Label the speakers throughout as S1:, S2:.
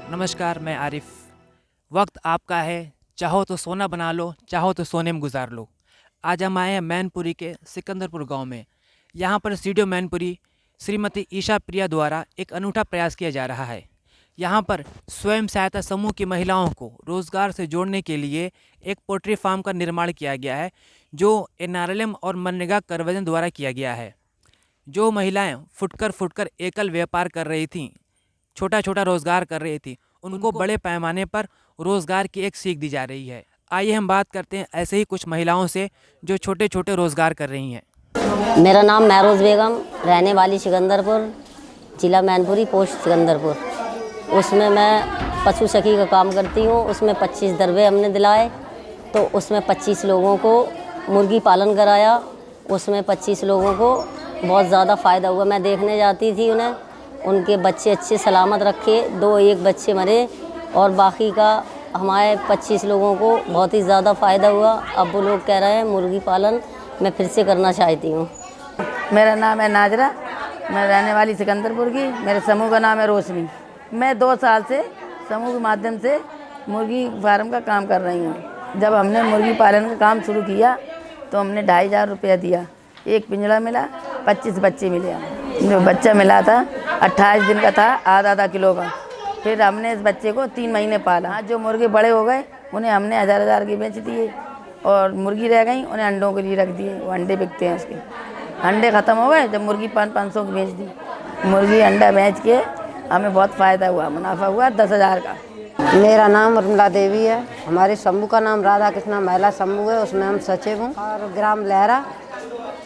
S1: नमस्कार, मैं आरिफ। वक्त आपका है, चाहो तो सोना बना लो, चाहो तो सोने में गुजार लो। आज हम आए हैं मैनपुरी के सिकंदरपुर गांव में। यहाँ पर सीडीओ मैनपुरी श्रीमती ईशा प्रिया द्वारा एक अनूठा प्रयास किया जा रहा है। यहाँ पर स्वयं सहायता समूह की महिलाओं को रोज़गार से जोड़ने के लिए एक पोल्ट्री फार्म का निर्माण किया गया है, जो एनआरएलएम और मनरेगा करवजन द्वारा किया गया है। जो महिलाएं फुटकर एकल व्यापार कर रही थीं, छोटा छोटा रोज़गार कर रही थी, उनको बड़े पैमाने पर रोज़गार की एक सीख दी जा रही है। आइए हम बात करते हैं ऐसे ही कुछ महिलाओं से जो छोटे छोटे रोज़गार कर रही हैं।
S2: मेरा नाम महरोज़ बेगम, रहने वाली सिकंदरपुर, जिला मैनपुरी, पोस्ट सिकंदरपुर। उसमें मैं पशु सखी का काम करती हूँ। उसमें 25 दरबे हमने दिलाए, तो उसमें 25 लोगों को मुर्गी पालन कराया। उसमें 25 लोगों को बहुत ज़्यादा फ़ायदा हुआ। मैं देखने जाती थी उन्हें, उनके बच्चे अच्छे सलामत रखे, एक बच्चे मरे और बाकी का हमारे 25 लोगों को बहुत ही ज़्यादा फ़ायदा हुआ। अब वो लोग कह रहे हैं मुर्गी पालन मैं फिर से करना चाहती हूँ।
S3: मेरा नाम है नाजरा, मैं रहने वाली सिकंदरपुर की। मेरे समूह का नाम है रोशनी। मैं 2 साल से समूह के माध्यम से मुर्गी फार्म का काम कर रही हूँ। जब हमने मुर्गी पालन का काम शुरू किया तो हमने 2500 रुपया दिया। एक पिंजड़ा मिला, 25 बच्चे मिले। जो बच्चा मिला था 28 दिन का था, आधा किलो का। फिर हमने इस बच्चे को 3 महीने पाला। जो मुर्गे बड़े हो गए उन्हें हमने हज़ार के बेच दिए, और मुर्गी रह गई उन्हें अंडों के लिए रख दिए। वो अंडे बिकते हैं, उसके अंडे ख़त्म हो गए। जब मुर्गी 500 की बेच दी, मुर्गी अंडा बेच के हमें बहुत फ़ायदा हुआ, मुनाफा हुआ 10,000 का।
S4: मेरा नाम उर्मिला देवी है। हमारे समूह का नाम राधा कृष्णा महिला समूह है, उसमें हम सचिव हूँ। और ग्राम लहरा,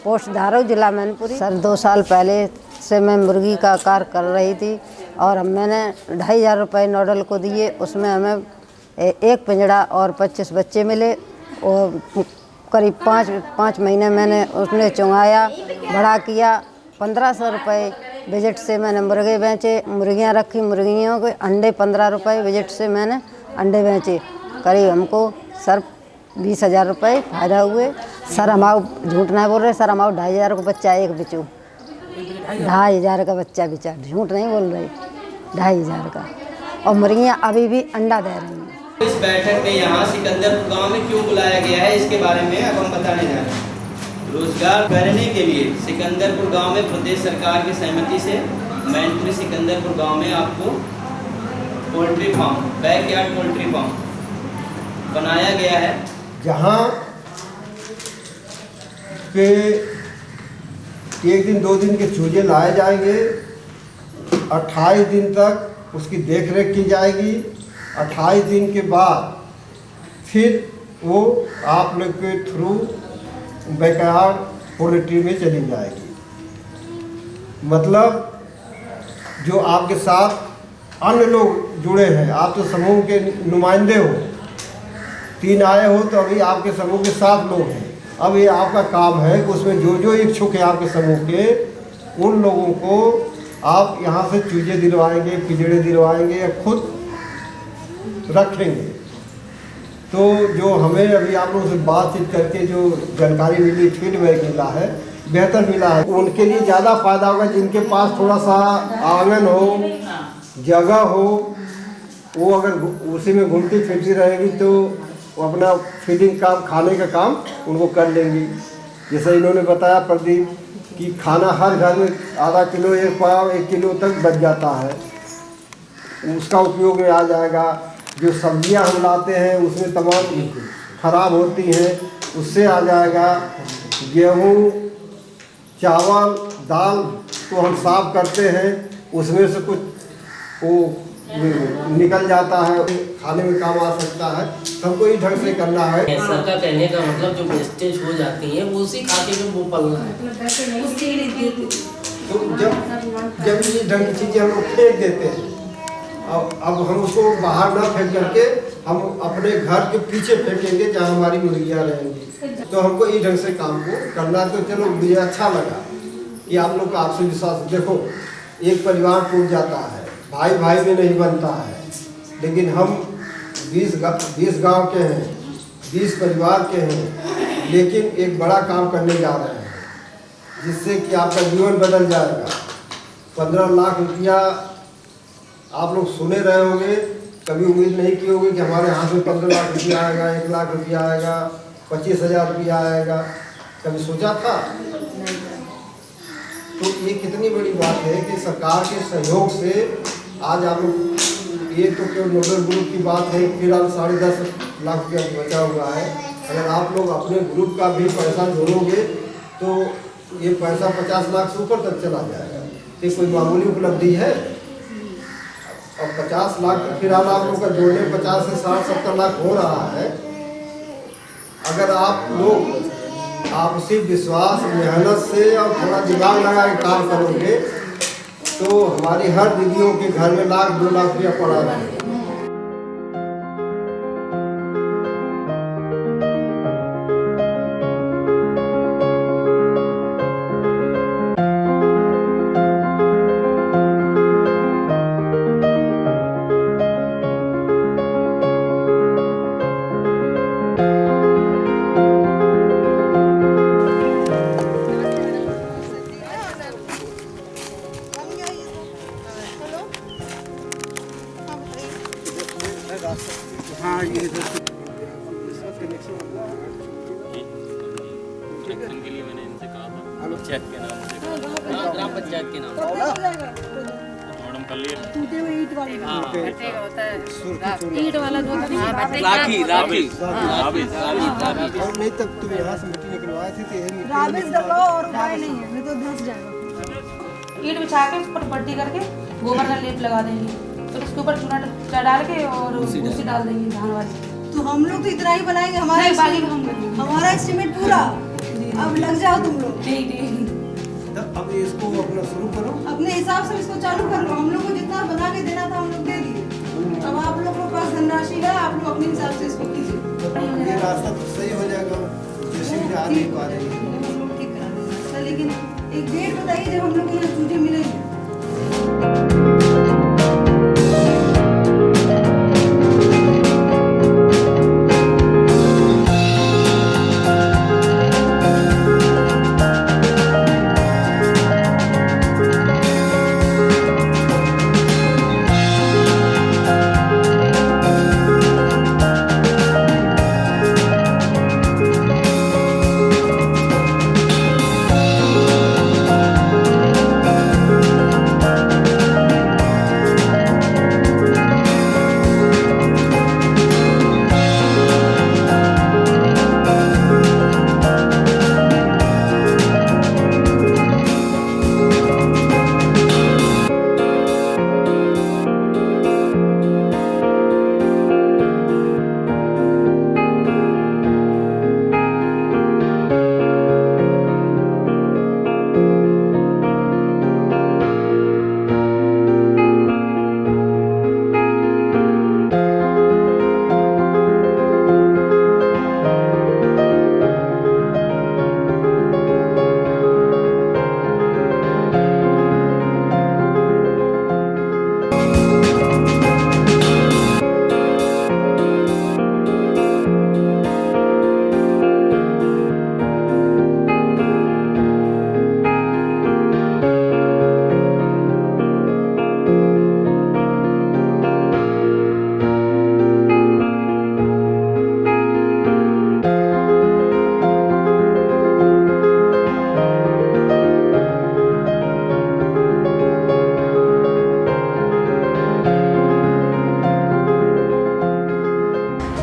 S4: पोस्ट धारो, जिला मैनपुरी। सर 2 साल पहले से मैं मुर्गी का कार्य कर रही थी, और मैंने 2500 रुपये नोडल को दिए। उसमें हमें एक पिंजड़ा और 25 बच्चे मिले, और करीब 5 महीने मैंने उसने चुंगाया, बड़ा किया। 1500 रुपये बजट से मैंने मुर्गे बेचे, मुर्गियाँ रखी, मुर्गियों के अंडे 15 रुपये बजट से मैंने अंडे बेचे। करीब हमको सर 20,000 रुपये फ़ायदा हुए। सर हमारा झूठ नहीं बोल रहे, सर हमारा 2500 का बच्चा एक बिचू, 2500 का बच्चा बिचा, झूठ नहीं बोल रही, 2500 का। और मुर्गियाँ अभी भी अंडा दे रही हैं।
S5: इस बैठक में यहाँ सिकंदरपुर गांव में क्यों बुलाया गया है, इसके बारे में अब हम बताने जा रहे हैं। रोजगार करने के लिए सिकंदरपुर गांव में प्रदेश सरकार की सहमति से मैनपुरी सिकंदरपुर गांव में आपको poultry farm, backyard poultry farm बनाया गया है,
S6: जहाँ पे 1 दिन 2 दिन के चूजे लाए जाएंगे। 28 दिन तक उसकी देखरेख की जाएगी। 28 दिन के बाद फिर वो आप लोग के थ्रू बैकयार्ड पोल्ट्री में चली जाएगी। मतलब जो आपके साथ अन्य लोग जुड़े हैं, आप तो समूह के नुमाइंदे हो, 3 आए हो, तो अभी आपके समूह के 7 लोग हैं। अब ये आपका काम है कि उसमें जो इच्छुक है आपके समूह के, उन लोगों को आप यहाँ से चूजे दिलवाएंगे, पिंजड़े दिलवाएंगे या खुद रखेंगे। तो जो हमें अभी आप लोगों से बातचीत करके जो जानकारी मिली, फीडबैक मिला है, बेहतर मिला है। उनके लिए ज़्यादा फ़ायदा होगा जिनके पास थोड़ा सा आंगन हो, जगह हो। वो अगर उसी में घूमती फिरती रहेगी तो वो अपना फीडिंग काम, खाने का काम उनको कर लेंगी। जैसे इन्होंने बताया प्रदीप कि खाना हर घर में आधा किलो, 1 पाव, 1 किलो तक बच जाता है, उसका उपयोग में आ जाएगा। जो सब्जियां हम लाते हैं उसमें तमाम खराब होती हैं, उससे आ जाएगा। गेहूँ, चावल, दाल को हम साफ करते हैं, उसमें से कुछ वो निकल जाता है, खाने में काम आ सकता है। हमको इस ढंग से करना है।
S7: सर का कहने का मतलब जो वेस्टेज हो जाती है वो उसी खाते में वो पलना है।
S6: तो जब इस ढंग की चीज़ें हम लोग फेंक देते हैं, अब हम उसको बाहर ना फेंक करके हम अपने घर के पीछे फेंकेंगे जहाँ हमारी मुर्गियाँ रहेंगी। तो हमको इस ढंग से काम को करना। तो चलो मुझे अच्छा लगा कि आप लोग का आपसे विश्वास। देखो, एक परिवार टूट जाता है, भाई भाई में नहीं बनता है, लेकिन हम 20 गांव के हैं, 20 परिवार के हैं, लेकिन एक बड़ा काम करने जा रहे हैं जिससे कि आपका जीवन बदल जाएगा। 15 लाख रुपया आप लोग सुने रहे होंगे, कभी उम्मीद नहीं की होगी कि हमारे हाथ में 15 लाख रुपया आएगा, 1 लाख रुपया आएगा, 25,000 रुपया आएगा। कभी सोचा था? तो ये कितनी बड़ी बात है कि सरकार के सहयोग से आज आप लोग, ये तो केवल नोडल ग्रुप की बात है, फिलहाल 10.5 लाख रुपया बचा हुआ है। अगर आप लोग अपने ग्रुप का भी पैसा जोड़ोगे तो ये पैसा 50 लाख से ऊपर तक चला जाएगा। ये कोई मामूली उपलब्धि है? और 50 लाख फिलहाल आप लोग का जोड़ने 50 से 60-70 लाख हो रहा है। अगर आप लोग आपसी विश्वास, मेहनत से और थोड़ा दिमाग लगा के काम करोगे तो हमारी हर दीदियों के घर में 1-2 लाख रुपया पड़ा रहेगा। हाँ, ये
S8: कनेक्शन के लिए मैंने इनसे कहा था, पंचायत के नाम से,
S7: ग्राम पंचायत के नाम।
S8: मैडम कर लिए।
S9: टूटे हुए ईंट वाली
S7: होता है,
S9: ईंट वाला जो
S7: राखी राखी
S6: और नहीं तब तुम यहाँ से मिट्टी निकलवाए थे तो यही
S9: राबिस दबाओ और उपाय नहीं है, नहीं तो धंस जाएगा।
S10: ईंट बिछा के उस पर पट्टी करके गोबर का लेप लगा देंगे, फिर उसके ऊपर चूना डाल के और भूसी डाल देंगे धान वाली।
S9: तो हम लोग तो इतना ही बनाएंगे, हमारा
S10: बाकी हम करेंगे।
S9: हमारा एस्टिमेट पूरा। अब लग जाओ तुम लोग,
S10: ठीक ठीक।
S6: अब इसको अपना शुरू करो,
S9: अपने हिसाब से इसको चालू कर लो। हम लोग को जितना बना के देना था हम लोग दे दिए। अब आप लोगों के पास धनराशि है, आप लोग अपने हिसाब से इसको कीजिए।
S6: ये रास्ता तो सही हो जाएगा, जैसे भी आ नहीं पा रही है।
S9: हम लोग ठीक करा देंगे रास्ता, लेकिन एक डेट बताइए जब हम लोग को यहाँ चूजे मिलेंगे।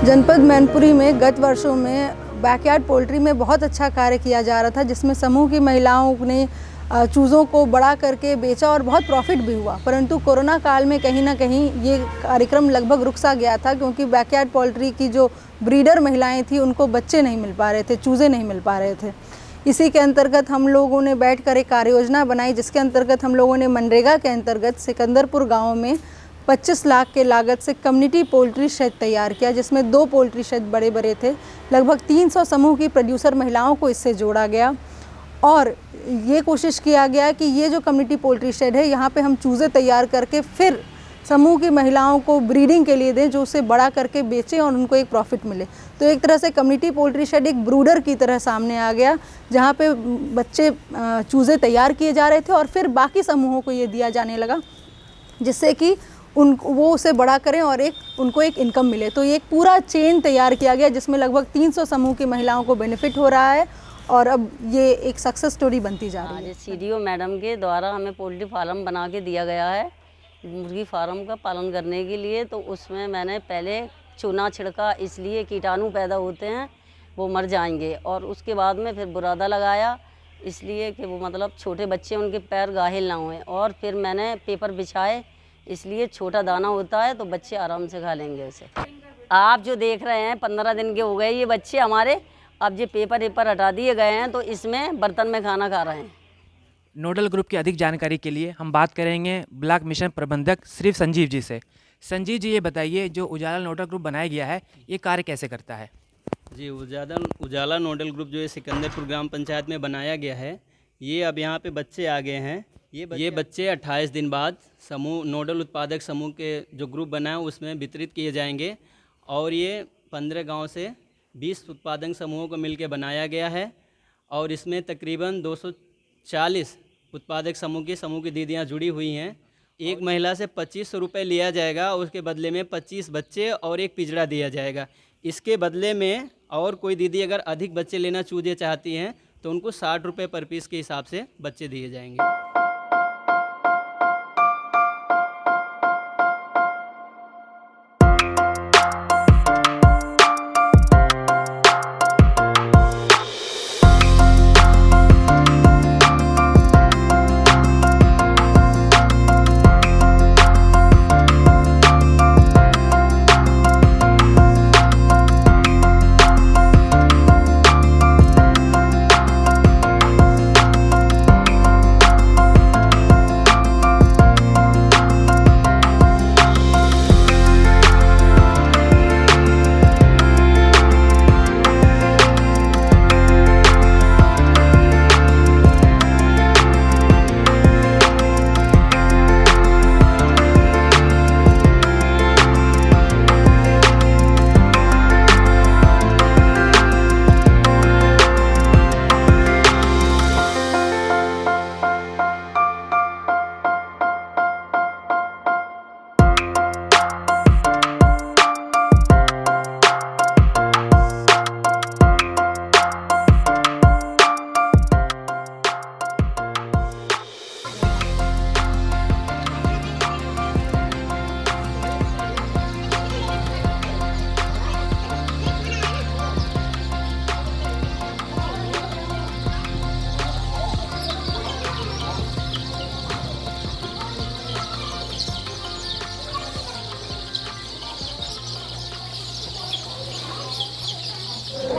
S9: जनपद मैनपुरी में गत वर्षों में बैकयार्ड पोल्ट्री में बहुत अच्छा कार्य किया जा रहा था, जिसमें समूह की महिलाओं ने चूज़ों को बड़ा करके बेचा और बहुत प्रॉफिट भी हुआ। परंतु कोरोना काल में कहीं ना कहीं ये कार्यक्रम लगभग रुक सा गया था, क्योंकि बैकयार्ड पोल्ट्री की जो ब्रीडर महिलाएं थी उनको बच्चे नहीं मिल पा रहे थे, चूज़े नहीं मिल पा रहे थे। इसी के अंतर्गत हम लोगों ने बैठकर एक कार्य योजना बनाई, जिसके अंतर्गत हम लोगों ने मनरेगा के अंतर्गत सिकंदरपुर गाँव में 25 लाख के लागत से कम्युनिटी पोल्ट्री शेड तैयार किया, जिसमें 2 पोल्ट्री शेड बड़े बड़े थे। लगभग 300 समूह की प्रोड्यूसर महिलाओं को इससे जोड़ा गया और ये कोशिश किया गया कि ये जो कम्युनिटी पोल्ट्री शेड है, यहाँ पे हम चूज़े तैयार करके फिर समूह की महिलाओं को ब्रीडिंग के लिए दें, जो उसे बड़ा करके बेचें और उनको एक प्रॉफिट मिले। तो एक तरह से कम्युनिटी पोल्ट्री शेड एक ब्रूडर की तरह सामने आ गया, जहाँ पे बच्चे चूज़े तैयार किए जा रहे थे और फिर बाकी समूहों को ये दिया जाने लगा, जिससे कि वो उसे बड़ा करें और उनको एक इनकम मिले। तो ये एक पूरा चेन तैयार किया गया जिसमें लगभग 300 समूह की महिलाओं को बेनिफिट हो रहा है और अब ये एक सक्सेस स्टोरी बनती जा रही है।
S2: सीडीओ मैडम के द्वारा हमें पोल्ट्री फार्म बना के दिया गया है मुर्गी फार्म का पालन करने के लिए। तो उसमें मैंने पहले चूना छिड़का, इसलिए कीटाणु पैदा होते हैं वो मर जाएंगे, और उसके बाद में फिर बुरादा लगाया इसलिए कि वो मतलब छोटे बच्चे उनके पैर घायल ना हुए, और फिर मैंने पेपर बिछाए इसलिए छोटा दाना होता है तो बच्चे आराम से खा लेंगे उसे। आप जो देख रहे हैं 15 दिन के हो गए ये बच्चे हमारे, अब ये पेपर हटा दिए गए हैं तो इसमें बर्तन में खाना खा रहे हैं।
S1: नोडल ग्रुप की अधिक जानकारी के लिए हम बात करेंगे ब्लॉक मिशन प्रबंधक श्री संजीव जी से। संजीव जी, ये बताइए जो उजाला नोडल ग्रुप बनाया गया है ये कार्य कैसे करता है?
S5: जी, उजाला नोडल ग्रुप जो है सिकंदरपुर ग्राम पंचायत में बनाया गया है। ये अब यहाँ पे बच्चे आ गए हैं। ये बच्चे 28 दिन बाद समूह नोडल उत्पादक समूह के जो ग्रुप बना है उसमें वितरित किए जाएंगे, और ये 15 गांव से 20 उत्पादक समूहों को मिलकर बनाया गया है, और इसमें तकरीबन 240 उत्पादक समूह की दीदियाँ जुड़ी हुई हैं। एक महिला से 2500 रुपये लिया जाएगा, उसके बदले में 25 बच्चे और एक पिंजरा दिया जाएगा। इसके बदले में और कोई दीदी अगर अधिक बच्चे लेना चूजे चाहती हैं तो उनको 60 रुपये पर पीस के हिसाब से बच्चे दिए जाएंगे।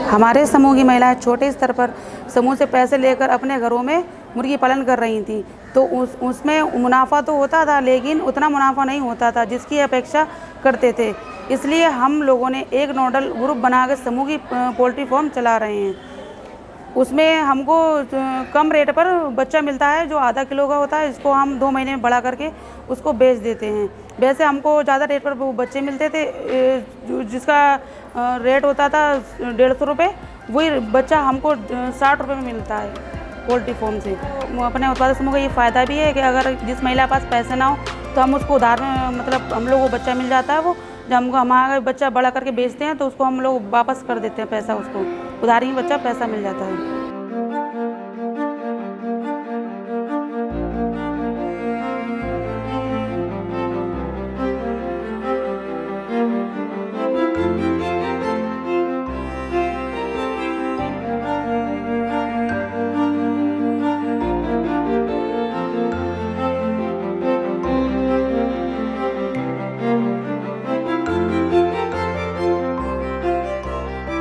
S10: हमारे समूह की महिलाएं छोटे स्तर पर समूह से पैसे लेकर अपने घरों में मुर्गी पालन कर रही थी। तो उसमें मुनाफा तो होता था लेकिन उतना मुनाफा नहीं होता था जिसकी अपेक्षा करते थे। इसलिए हम लोगों ने एक नोडल ग्रुप बनाकर समूह की पोल्ट्री फार्म चला रहे हैं। उसमें हमको कम रेट पर बच्चा मिलता है जो आधा किलो का होता है, इसको हम 2 महीने में बड़ा करके उसको बेच देते हैं। वैसे हमको ज़्यादा रेट पर वो बच्चे मिलते थे, जिसका रेट होता था 150 रुपये, वही बच्चा हमको 60 रुपये में मिलता है पोल्ट्री फार्म से। अपने उत्पादक समूह का ये फ़ायदा भी है कि अगर जिस महिला के पास पैसे ना हो तो हम उसको उधार में मतलब हम लोग को बच्चा मिल जाता है। वो जब हमको हमारा बच्चा बड़ा करके बेचते हैं तो उसको हम लोग वापस कर देते हैं पैसा, उसको उधारी में बच्चा पैसा मिल जाता है।